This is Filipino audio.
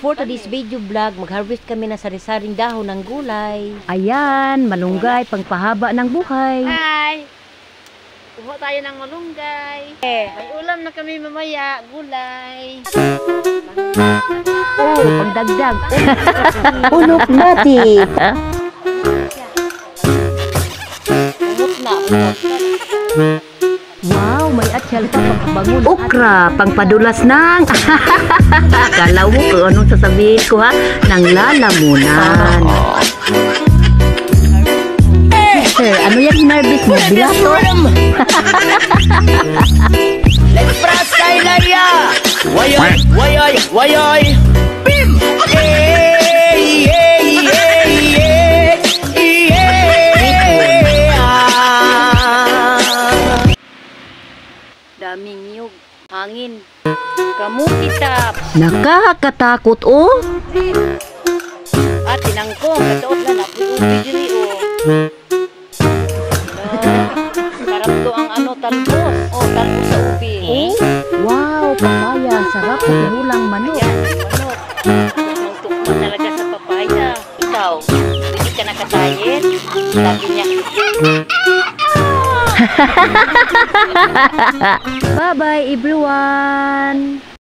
for today's video vlog, mag-harvest kami na sari-saring dahon ng gulay. Ayan, malunggay, pangpahaba ng buhay. Hi! Kuha tayo ng malunggay. May ulam na kami mamaya, gulay. Oh, pangdagdag. Ulok nati. Umot na. Wow, may atyal pa pagbangon. Okra, pangpadulas ng. Akala mo kung anong sasabihin ko ha? Nang lalamunan. Sir, ano yung hinarvest mo? Bilato? Let's press Kailaya! Wayoy, wayoy, wayoy! Bim! Daming niyog. Hangin. Kamukitap. Nakakatakot oh. At tinangkong. Katuot na na. Ubi dili oh. Karamdo ang ano talbos. Oh, talbos sa ubi. Oh, wow, papaya. Sarap sa pinulang manok. Yan, manok. Nung tukma talaga sa papaya. Ikaw, hindi ka nakatayin. Sabi niya. Bye-bye everyone.